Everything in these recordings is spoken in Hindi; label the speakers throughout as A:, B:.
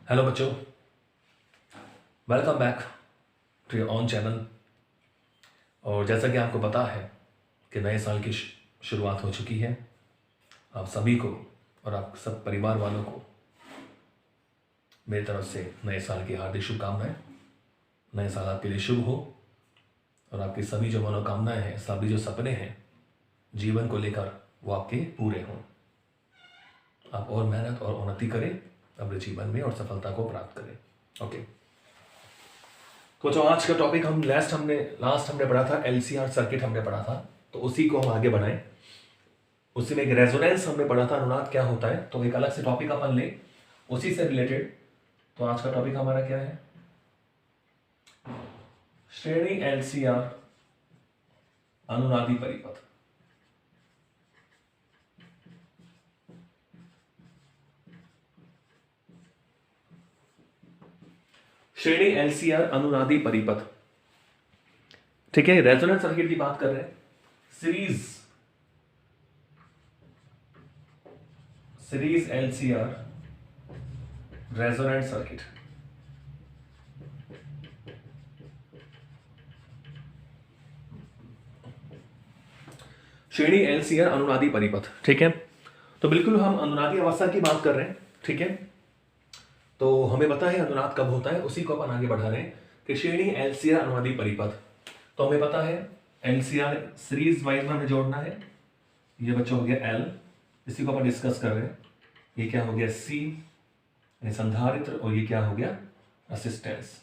A: हेलो बच्चों, welcome back to your own channel. और जैसा कि आपको पता है कि नए साल की शुरुआत हो चुकी है। आप सभी को और आप सब परिवार वालों को मेरी तरफ से नए साल की हार्दिक शुभकामनाएं। नए साल आपके लिए शुभ हो और आपकी सभी जो मनोकामनाएं हैं, सभी जो सपने हैं जीवन को लेकर, वो आपके पूरे हों। आप और मेहनत और उन्नति करें अपने जीवन में और सफलता को प्राप्त करें। ओके, तो जो आज का टॉपिक हम लास्ट हमने पढ़ा था, एलसीआर सर्किट हमने पढ़ा था, तो उसी को हम आगे बढ़ाएं। उसी में एक रेजोनेंस हमने पढ़ा था, अनुनाद क्या होता है, तो एक अलग से टॉपिक अपन ले उसी से रिलेटेड। तो आज का टॉपिक हमारा क्या है? श्रेणी एलसीआर अनुनादी परिपथ। श्रेणी एलसीआर अनुनादी परिपथ, ठीक है। रेजोनेंस सर्किट की बात कर रहे हैं। Series LCR resonant circuit. श्रेणी एलसीआर अनुनादी परिपथ, ठीक है। तो बिल्कुल हम अनुनादी अवस्था की बात कर रहे हैं, ठीक है। तो हमें पता है अनुनाद कब होता है, उसी को अपन आगे बढ़ा रहे हैं कि श्रेणी एलसीआर अनुनादी परिपथ। तो हमें पता है एलसीआर सीरीज वाइज में हमें जोड़ना है। ये बच्चा हो गया एल, इसी को अपन डिस्कस कर रहे हैं। ये क्या हो गया सी, संधारित्र, और ये क्या हो गया असिस्टेंस।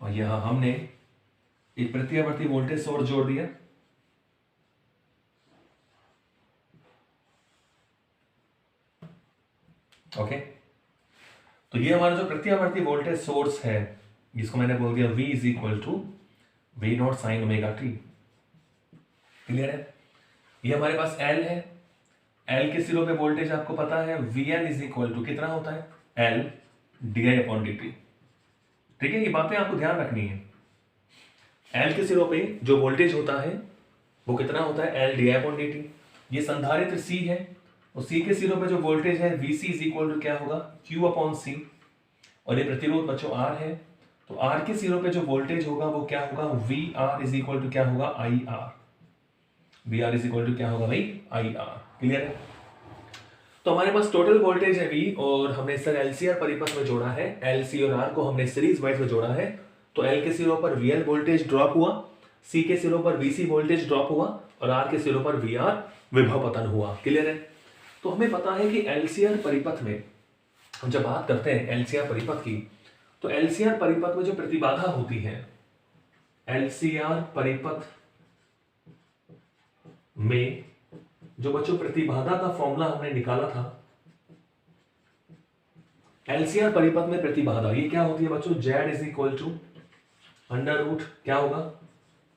A: और यहां हमने एक प्रत्यावर्ती वोल्टेज सोर्स जोड़ दिया। ओके, तो ये हमारा जो प्रत्यावर्ती वोल्टेज सोर्स है, जिसको मैंने बोल दिया V is equal to V naught sine omega t. Clear है? ये हमारे पास L है। L के सिरों पे वोल्टेज आपको पता है Vn इज इक्वल टू कितना होता है, L D upon D T. ठीक है, ये बातें आपको ध्यान रखनी है। L के सिरों पे जो वोल्टेज होता है वो कितना होता है, L D upon D T. ये संधारित्र C है, और C के सिरों पे जो वोल्टेज है Vc इज इक्वल टू क्या होगा, Q अपॉन C। और ये प्रतिरोध बच्चों R है, तो R के सिरों पे जो वोल्टेज होगा वो क्या होगा, VR इज इक्वल टू क्या होगा, IR। VR is equal to क्या होगा भाई, IR। क्लियर है? तो हमारे पास टोटल वोल्टेज है V, और हमने सर एलसीआर परिपथ में जोड़ा है। LC और R को हमने सीरीज वाइज में जोड़ा है। तो L के सिरों पर VL वोल्टेज ड्रॉप हुआ, C के सिरों पर VC वोल्टेज ड्रॉप हुआ, और R के सिरों पर VR विभव पतन हुआ। क्लियर है? तो हमें पता है कि एलसीआर परिपथ में हम जब बात करते हैं एलसीआर परिपथ की, तो एलसीआर परिपथ में जो प्रतिबाधा होती है, एलसीआर परिपथ में जो बच्चों प्रतिबाधा का फॉर्मूला हमने निकाला था, एलसीआर परिपथ में प्रतिबाधा ये क्या होती है बच्चों, Z is equal to under root क्या होगा,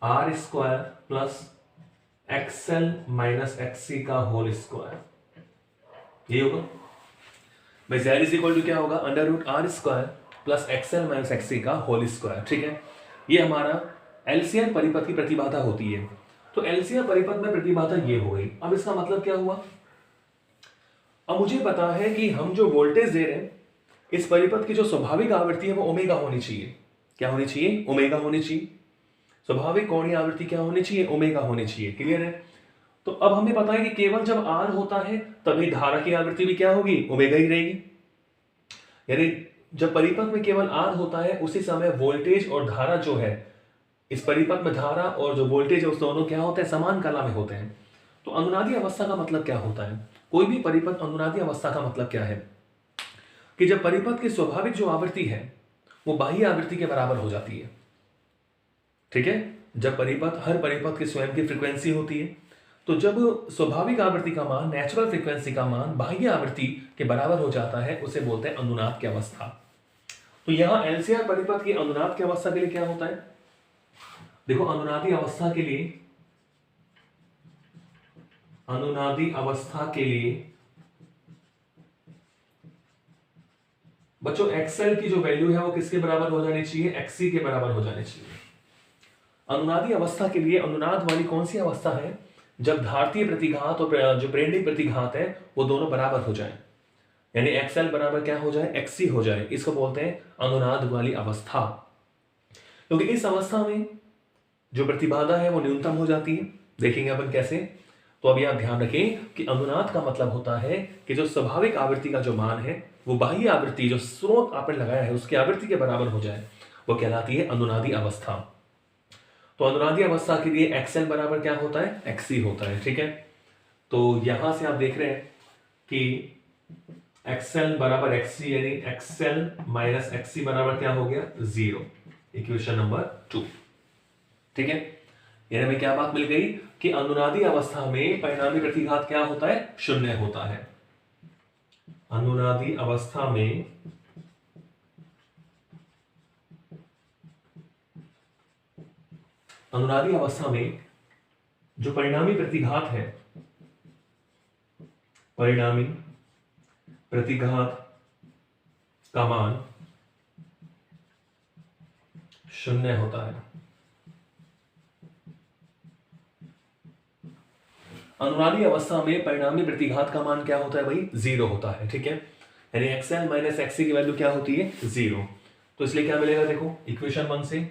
A: R square plus XL minus XC का होल स्क्वायर। ये होगा भाई, Z इज इक्वल टू क्या होगा, under root R square plus XL minus XC का होल स्क्वायर। ठीक है, ये हमारा एलसीआर परिपथ की प्रतिबाधा होती है। तो एलसीआर परिपथ में प्रतिबाधा ये हो गई। अब इसका मतलब क्या हुआ, अब मुझे पता है कि हम जो वोल्टेज दे रहे हैं इस परिपथ की जो स्वाभाविक आवृत्ति है वो ओमेगा होनी चाहिए। क्या होनी चाहिए, ओमेगा होनी चाहिए। स्वाभाविक कोणीय आवृत्ति क्या होनी चाहिए, ओमेगा होनी चाहिए। क्लियर है? तो अब हमें पता है कि केवल जब R होता है तभी धारा की आवृत्ति भी क्या होगी, ओमेगा ही रहेगी। यानी जब परिपथ में केवल R होता है उसी समय वोल्टेज और धारा जो है, इस परिपथ में धारा और जो वोल्टेज है उस दोनों क्या होते हैं, समान कला में होते हैं। तो अनुनादी अवस्था का मतलब क्या होता है, कोई भी परिपथ अनुनादी अवस्था का मतलब क्या है, कि जब परिपथ की स्वाभाविक जो आवृत्ति है वो बाह्य आवृत्ति के बराबर हो जाती है। ठीक है, जब परिपथ, हर परिपथ की स्वयं की फ्रीक्वेंसी होती है, तो जब स्वाभाविक आवृत्ति का मान, नेचुरल फ्रीक्वेंसी का मान बाह्य आवृत्ति के बराबर हो जाता है, उसे बोलते हैं अनुनाद की अवस्था। तो यहां एलसीआर परिपथ की अनुनाद की अवस्था के लिए क्या होता है, देखो अनुनादी अवस्था के लिए, अनुनादी अवस्था के लिए बच्चों XL की जो वैल्यू है वो किसके बराबर हो जानी चाहिए, XC के बराबर हो जानी चाहिए। अनुनादी अवस्था के लिए अनुनाद वाली कौन सी अवस्था है, जब धारतीय प्रतिघात और जो प्रेरणिक प्रतिघात है वो दोनों बराबर हो जाए, यानी एक्सएल बराबर क्या हो जाए, एक्सी हो जाए, इसको बोलते हैं अनुनाद वाली अवस्था। क्योंकि इस अवस्था में जो प्रतिबाधा है वो न्यूनतम हो जाती है। देखेंगे अपन कैसे। तो अभी आप ध्यान रखें कि अनुनाद का मतलब होता है कि जो स्वाभाविक आवृत्ति का जो मान है वो बाह्य आवृत्ति जो स्रोत आपने लगाया है उसकी आवृत्ति के बराबर हो जाए, वो कहलाती है अनुनादी अवस्था। तो अनुनादी अवस्था के लिए एक्सएल बराबर क्या होता है, एक्सी होता है। ठीक है, तो यहां से आप देख रहे हैं कि एक्सएल बराबर एक्सी, यानी एक्सएल माइनस एक्सी बराबर क्या हो गया, 0। Equation number 2। ठीक है, यानी हमें क्या बात मिल गई कि अनुनादी अवस्था में परिणामी प्रतिघात क्या होता है, शून्य होता है। अनुनादी अवस्था में जो परिणामी प्रतिघात है, परिणामी प्रतिघात का मान शून्य होता है। अनुनादी अवस्था में परिणामी प्रतिघात का मान क्या होता है भाई, 0 होता है। ठीक है, यानी एक्सएल माइनस एक्सी की वैल्यू क्या होती है, 0। तो इसलिए क्या मिलेगा, देखो इक्वेशन 1 से,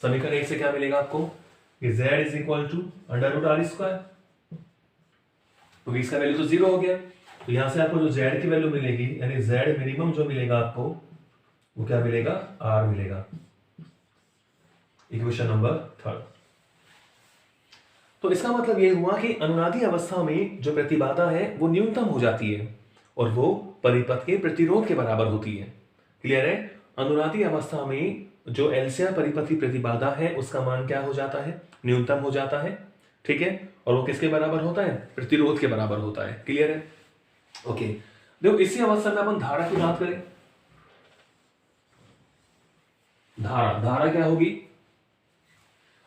A: समीकरण 1 से क्या मिलेगा आपको कि z is equal to under root R square. तो इसका वैल्यू तो 0 हो गया, तो यहां से आपको जो z की वैल्यू मिलेगी यानी z मिनिमम जो मिलेगा आपको वो क्या मिलेगा, r मिलेगा। Equation number 3। तो इसका मतलब ये हुआ कि अनुनादी अवस्था में जो प्रतिबाधा है वो न्यूनतम हो जाती है और वो परिपथ के प्रतिरोध के बराबर होती है। क्लियर है, अनुनादी अवस्था में जो एलसीआर परिपथ की प्रतिबाधा है उसका मान क्या हो जाता है, न्यूनतम हो जाता है। ठीक है, और वो किसके बराबर होता है, प्रतिरोध के बराबर होता है। क्लियर है, ओके। देखो इसी अवस्था में अपन धारा की बात करें, धारा क्या होगी,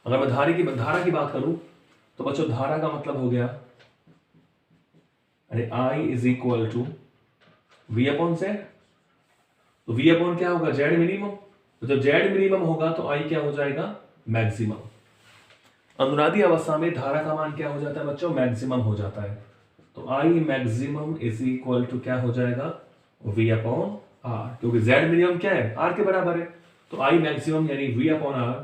A: अगर मैं धारा की बात करूं तो बच्चों धारा का मतलब हो गया, अरे I is equal to V upon Z। तो V अपॉन क्या होगा, Z मिनिमम। तो जब Z मिनिमम होगा तो I क्या हो जाएगा, मैक्सिमम। अनुनादी अवस्था में धारा का मान क्या हो जाता है बच्चों, मैक्सिमम हो जाता है। तो I maximum is equal to क्या हो जाएगा, V अपॉन R, क्योंकि Z मिनिमम क्या है, R के बराबर है। तो I मैक्सिमम यानी V अपॉन R,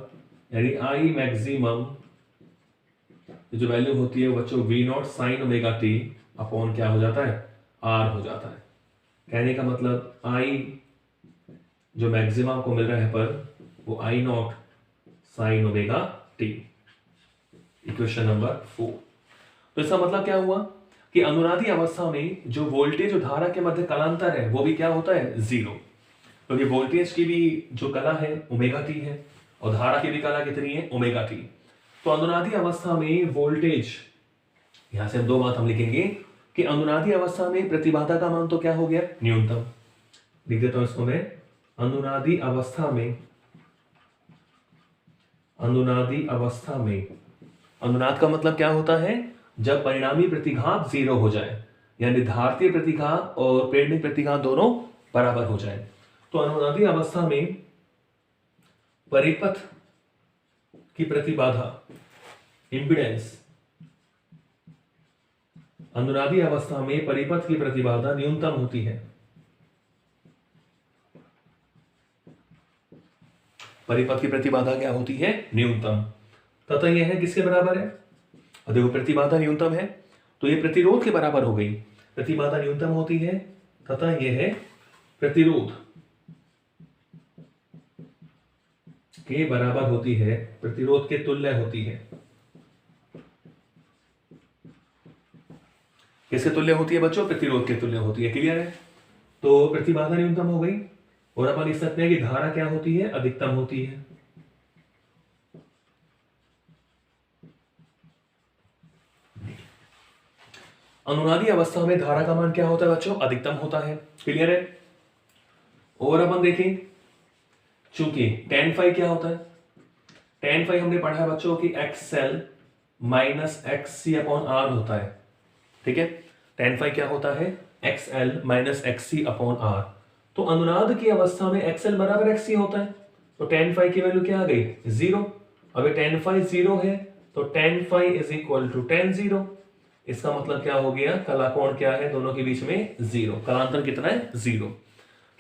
A: यानी I मैक्सिमम जो वैल्यू होती है बच्चों V naught sine omega t upon क्या हो जाता है, R हो जाता है। कहने का मतलब I जो मैक्सिमम को मिल रहा है पर वो I not sine omega T. Equation number 4। तो इसका मतलब क्या हुआ कि अनुनादी अवस्था में जो वोल्टेज और धारा के मध्य कलांतर है वो भी क्या होता है, 0। क्योंकि वोल्टेज की भी जो कला है ओमेगा टी है और धारा की भी कला कितनी है, ओमेगा टी। तो अनुनादी अवस्था में वोल्टेज, यहां से दो बात हम लिखेंगे कि अनुनादी अवस्था में प्रतिबाधा का मान तो क्या हो गया, न्यूनतम। लिख देता हूं इसको मैं, अनुनादी अवस्था में अनुनाद का मतलब क्या होता है, जब परिणामी प्रतिघात 0 हो जाए, यानी धारतीय प्रतिघात और प्रेरणिक प्रतिघात दोनों बराबर हो जाए। तो अनुनादी अवस्था में परिपथ की प्रतिबाधा, इंपिडेंस, अनुनादी अवस्था में परिपथ की प्रतिबाधा न्यूनतम होती है। परिपथ की प्रतिबाधा क्या होती है, न्यूनतम। तथा यह है किसके बराबर है, और देखो प्रतिबाधा न्यूनतम है तो ये प्रतिरोध के बराबर हो गई। प्रतिबाधा न्यूनतम होती है तथा यह है प्रतिरोध के बराबर होती है, प्रतिरोध के तुल्य होती है। किसके तुल्य होती है बच्चों, प्रतिरोध के तुल्य होती है। क्लियर है, तो प्रतिबाधा न्यूनतम हो गई और अपन लिख सकते हैं कि धारा क्या होती है, अधिकतम होती है। अनुनादी अवस्था में धारा का मान क्या होता है बच्चों, अधिकतम होता है। क्लियर है, और अपन देखें चूंकि tan फाई क्या होता है, tan फाई हमने पढ़ा है बच्चों कि XL minus XC upon R होता है। ठीक है, tan फाई क्या होता है, XL minus XC upon R। तो अनुनाद की अवस्था में XL बराबर XC होता है, तो tan फाई की वैल्यू क्या आ गई, 0। अभी tan phi 0 है तो tan phi is equal to tan 0। इसका मतलब क्या हो गया, कला कोण क्या है दोनों के बीच में 0, कलांतर कितना है 0।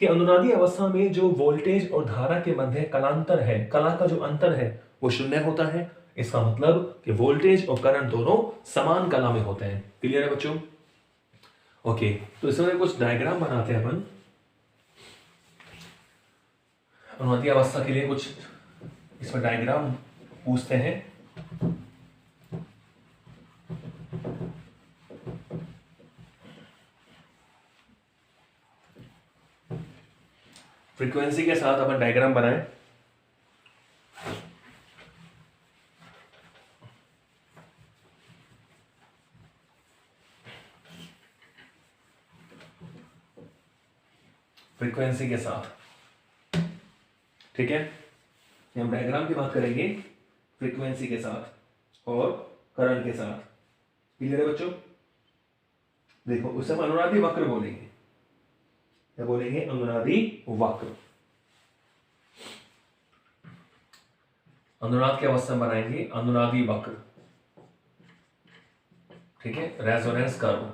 A: कि अनुनादी अवस्था में जो वोल्टेज और धारा के मध्य कलांतर है, कला का जो अंतर है वो शून्य होता है। इसका मतलब कि वोल्टेज और करंट दोनों समान कला में होते हैं। क्लियर है बच्चों? ओके, तो इसमें कुछ डायग्राम बनाते हैं अपन अनुनादी अवस्था के लिए। कुछ इसमें डायग्राम पूछते हैं। फ्रीक्वेंसी के साथ अपन डायग्राम बनाएं। फ्रीक्वेंसी के साथ, ठीक है, हम डायग्राम की बात करेंगे फ्रीक्वेंसी के साथ और करंट के साथ। क्लियर है बच्चों? देखो उसे हम अनुनादी वक्र बोलेंगे। क्या बोलेंगे? अनुनादी वक्र। अनुनाद के अवस्था में बनाएंगे अनुनादी वक्र, ठीक है, रेजोनेंस कर्व।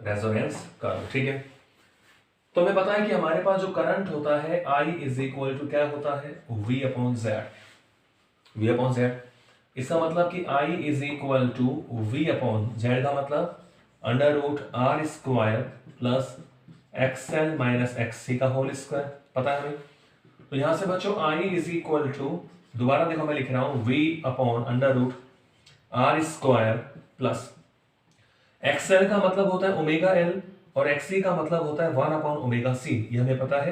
A: रेजोनेंस कर्व, ठीक है। तो हमें पता है कि हमारे पास जो करंट होता है I इज इक्वल टू क्या होता है, V upon Z. V upon Z, इसका मतलब कि I is equal to V upon Z का मतलब under root R square plus XL minus XC का होल स्क्वायर। पता है हमें? तो यहां से बच्चों I इज इक्वल टू, दोबारा देखो मैं लिख रहा हूं, V upon under root R square plus XL का मतलब होता है ओमेगा एल और एक्ससी का मतलब होता है 1 अपॉन ओमेगा सी। ये हमें पता है,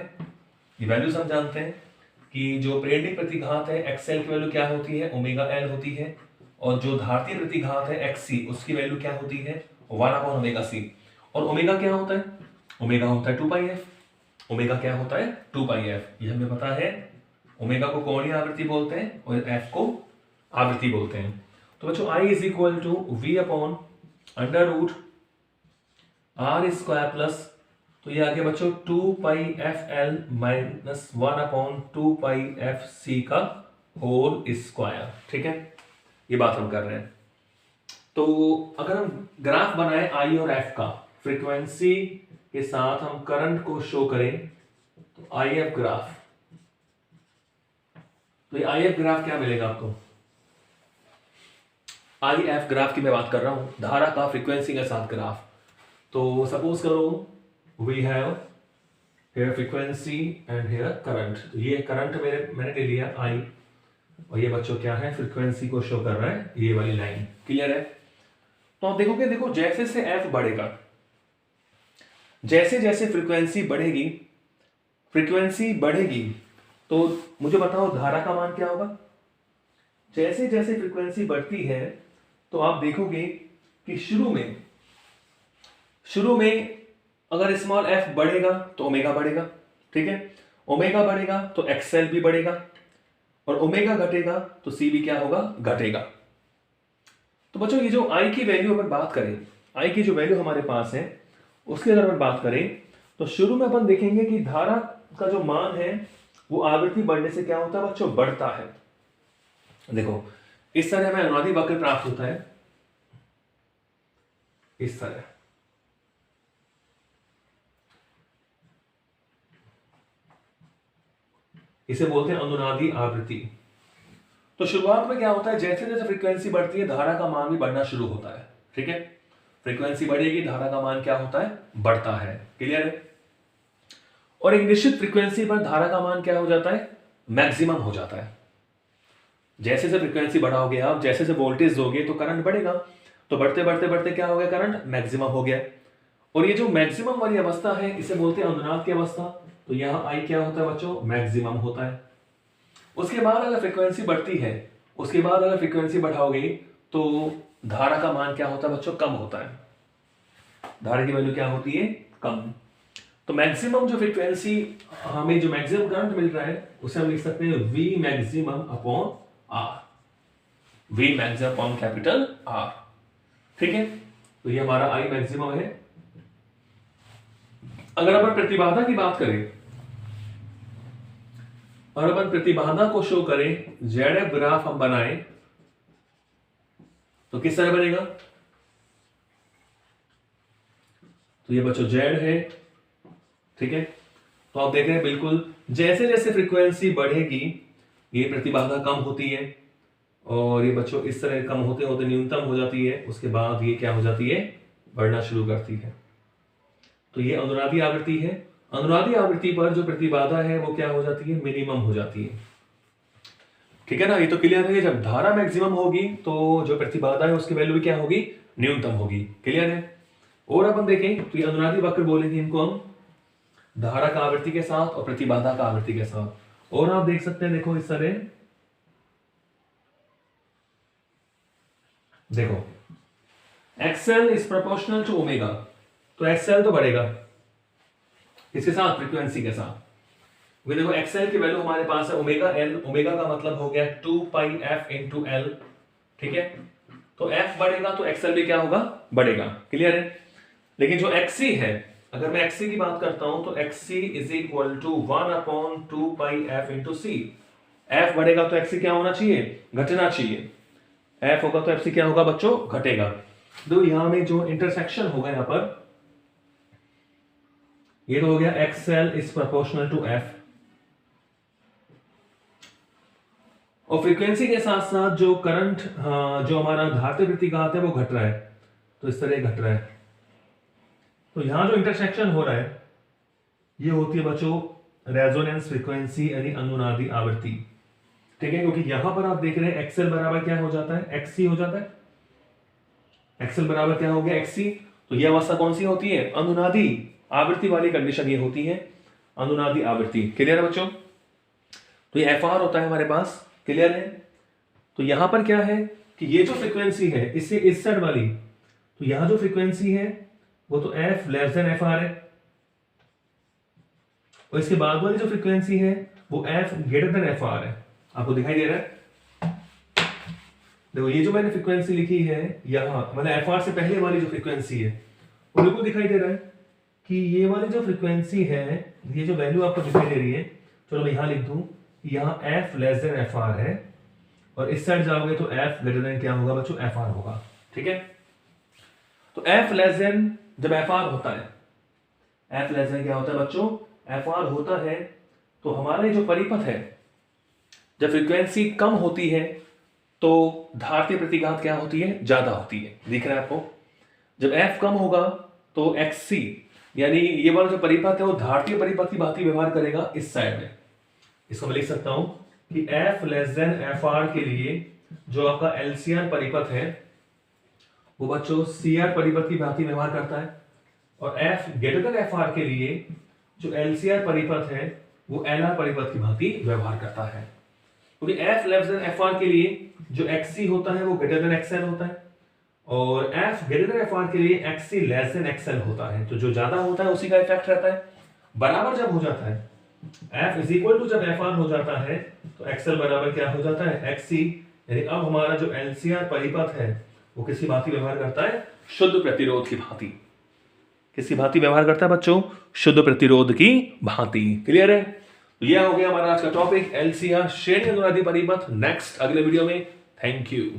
A: ये वैल्यूज हम जानते हैं कि जो प्रेरणिक प्रतिघात है एक्सएल की वैल्यू क्या होती है, ओमेगा एल होती है, और जो धारतीय प्रतिघात है एक्ससी उसकी वैल्यू क्या होती है, 1 अपॉन ओमेगा सी। और ओमेगा क्या होता है? ओमेगा होता है 2 पाई एफ। ओमेगा क्या होता है? 2 पाई एफ। ये हमें पता है। ओमेगा को कोणीय आवृत्ति बोलते हैं और एफ को आवृत्ति बोलते हैं। तो बच्चों I is equal to V upon under root R square plus, तो ये आगे बच्चों 2 pi F L minus 1 upon 2 pi F C का होल स्क्वायर, ठीक है। ये बात हम कर रहे हैं। तो अगर हम ग्राफ बनाए आई और एफ का, फ्रीक्वेंसी के साथ हम करंट को शो करें, तो आई एफ ग्राफ, तो ये आई एफ ग्राफ क्या मिलेगा आपको? आई एफ ग्राफ की मैं बात कर रहा हूं, धारा का फ्रीक्वेंसी के साथ ग्राफ। तो सपोज करो we have here frequency and here current. तो ये करंट मैंने ले लिया आई, और ये बच्चों क्या है, फ्रीक्वेंसी को शो कर रहा है ये वाली लाइन। क्लियर है? तो आप देखोगे, देखो जैसे से एफ बढ़ेगा, जैसे जैसे फ्रीक्वेंसी बढ़ेगी, फ्रीक्वेंसी बढ़ेगी, तो मुझे बताओ धारा का मान क्या होगा? जैसे जैसे फ्रीक्वेंसी बढ़ती है तो आप देखोगे कि शुरू में अगर स्मॉल एफ बढ़ेगा तो ओमेगा बढ़ेगा, ठीक है। ओमेगा बढ़ेगा तो एक्सएल भी बढ़ेगा, और ओमेगा घटेगा तो सी भी क्या होगा, घटेगा। तो बच्चों ये जो आई की वैल्यू अगर बात करें, आई की जो वैल्यू हमारे पास है उसकी अगर अपन बात करें, तो शुरू में अपन देखेंगे कि धारा का जो मान है वो आवृत्ति बढ़ने से क्या होता है बच्चों, बढ़ता है। देखो इस तरह हमें अनुनादी वक्र प्राप्त होता है, इस तरह। इसे बोलते हैं अनुनादी आवृत्ति। तो शुरुआत में क्या होता है, जैसे जैसे फ्रीक्वेंसी बढ़ती है धारा का मान भी बढ़ना शुरू होता है, ठीक है। फ्रीक्वेंसी बढ़ेगी, धारा का मान क्या होता है, बढ़ता है। क्लियर है? और एक निश्चित फ्रीक्वेंसी पर धारा का मान क्या हो जाता है, मैक्सिमम हो जाता है। जैसे जैसे फ्रीक्वेंसी बढ़ाओगे आप, जैसे जैसे वोल्टेज दोगे तो करंट बढ़ेगा, तो बढ़ते बढ़ते बढ़ते क्या हो गया, करंट मैक्सिमम हो गया। और ये जो मैक्सिमम वाली अवस्था है इसे बोलते हैं अनुनाद की अवस्था। तो यहां आई क्या होता है बच्चों, मैक्सिमम होता है। उसके बाद अगर फ्रीक्वेंसी बढ़ती है, उसके बाद अगर फ्रीक्वेंसी बढ़ाओगे तो धारा का मान क्या होता है बच्चों, कम होता है। धारा की वैल्यू क्या होती है, कम। तो मैक्सिमम जो फ्रीक्वेंसी, हमें जो मैक्सिमम करंट मिल रहा है उसे हम लिख सकते हैं V maximum upon R, V maximum upon capital R, ठीक है। तो ये हमारा I मैक्सिमम है, अगर अपन प्रतिबाधा की बात करें और अपन प्रतिबाधा को शो करें, ZF ग्राफ हम बनाएं तो किस तरह बनेगा? तो ये बच्चों Z है, ठीक है। तो आप देख रहे हैं बिल्कुल जैसे जैसे फ्रीक्वेंसी बढ़ेगी ये प्रतिबाधा कम होती है और ये बच्चों इस तरह कम होते होते न्यूनतम हो जाती है, उसके बाद ये क्या हो जाती है? बढ़ना शुरू करती है। तो ये अनुनादी आवृत्ति है। अनुनादी आवृत्ति पर जो प्रतिबाधा है वो क्या हो जाती है? मिनिमम हो जाती है, ठीक है ना। ये तो क्लियर है। जब धारा मैक्सिमम होगी तो जो प्रतिबाधा है उसकी वैल्यू भी क्या होगी? न्यूनतम होगी। क्लियर है। और अपन देखें तो ये अनुनादी वक्र बोलेंगे इनको हम धारा का आवृत्ति के साथ और प्रतिबाधा का आवृत्ति के साथ। और आप देख सकते हैं, देखो इस तरह, देखो XL is proportional to omega, तो XL तो बढ़ेगा इसके साथ, फ्रीक्वेंसी के साथ। देखो XL की वैल्यू हमारे पास है ओमेगा L, ओमेगा का मतलब हो गया 2 पाई f इंटू L, ठीक है। तो f बढ़ेगा तो XL भी क्या होगा? बढ़ेगा। क्लियर है। लेकिन जो XC है, अगर मैं XC की बात करता हूं तो XC is equal to 1/2 pi f into C। f बढ़ेगा तो XC क्या होना चाहिए? घटना चाहिए। f होगा तो FC क्या होगा बच्चों? घटेगा। तो यहां में जो इंटरसेक्शन होगा यहां पर, ये तो हो गया XL is proportional to f, और फ्रीक्वेंसी के साथ साथ जो करंट, जो हमारा धात्य प्रतिघात है वो घट रहा है, तो इस तरह घट रहा है। तो यहां जो इंटरसेक्शन हो रहा है ये होती है बच्चों रेजोनेंस फ्रीक्वेंसी यानी अनुनादी आवृत्ति, ठीक है। क्योंकि यहां पर आप देख रहे हैं XL बराबर क्या हो जाता है? XC हो जाता है। XL बराबर क्या हो गया? XC। तो यह अवस्था कौन सी होती है? अनुनादी आवृत्ति वाली कंडीशन ये होती है, अनुनादी आवृत्ति। क्लियर है बच्चों। तो ये FR होता है हमारे पास। क्लियर है। तो यहां पर क्या है कि ये जो फ्रीक्वेंसी है इससे इस साइड वाली, तो यहां जो फ्रीक्वेंसी है वो तो F लेस देन FR है, और इसके बाद वाली जो फ्रीक्वेंसी है वो F ग्रेटर देन FR है। आपको दिखाई दे रहा है? देखो ये जो मैंने फ्रीक्वेंसी लिखी है यहां, मतलब FR से पहले वाली जो फ्रीक्वेंसी है वो बिल्कुल दिखाई दे रहा है कि ये वाली जो फ्रीक्वेंसी है, ये जो वैल्यू आपको दिखाई दे रही है, चलो मैं यहां लिख दूं, यहां F लेस देन FR है, और इस साइड जाओगे तो F ग्रेटर देन क्या होगा बच्चों? FR होगा, ठीक है। तो F लेस देन जब FR होता है, F लेस देन क्या होता है बच्चों? FR होता है। तो हमारे जो परिपथ है, जब फ्रीक्वेंसी कम होती है तो धात्य प्रतिघात क्या होती है? ज्यादा होती है। दिख रहा है आपको? जब F कम होगा तो XC यानी ये वाला जो परिपथ है वो धात्य परिपथ की भांति व्यवहार करेगा इस साइड में। इसको मैं लिख सकता हूं कि F लेस देन FR के लिए जो आपका LCR परिपथ है वो बच्चों CR परिपथ की भांति व्यवहार करता है, और F ग्रेटर देन FR के लिए जो LCR परिपथ है वो LR परिपथ की भांति व्यवहार करता है। क्योंकि F लेस देन FR के लिए जो XC होता है वो ग्रेटर देन XL होता है, और F ग्रेटर देन FR के लिए XC लेस देन XL होता है। तो जो ज्यादा होता है उसी का इफेक्ट रहता है। बराबर जब हो जाता है, F इज इक्वल टू जब FR हो जाता है तो XL बराबर क्या हो जाता है? XC। यानी अब हमारा जो LCR परिपथ है वो किसकी भांति व्यवहार करता है? शुद्ध प्रतिरोध की भांति। किसकी भांति व्यवहार करता है बच्चों? शुद्ध प्रतिरोध की भांति। क्लियर है। तो यह हो गया हमारा आज का टॉपिक LCR श्रेणी अनुनादी परिपथ। नेक्स्ट अगले वीडियो में। Thank you.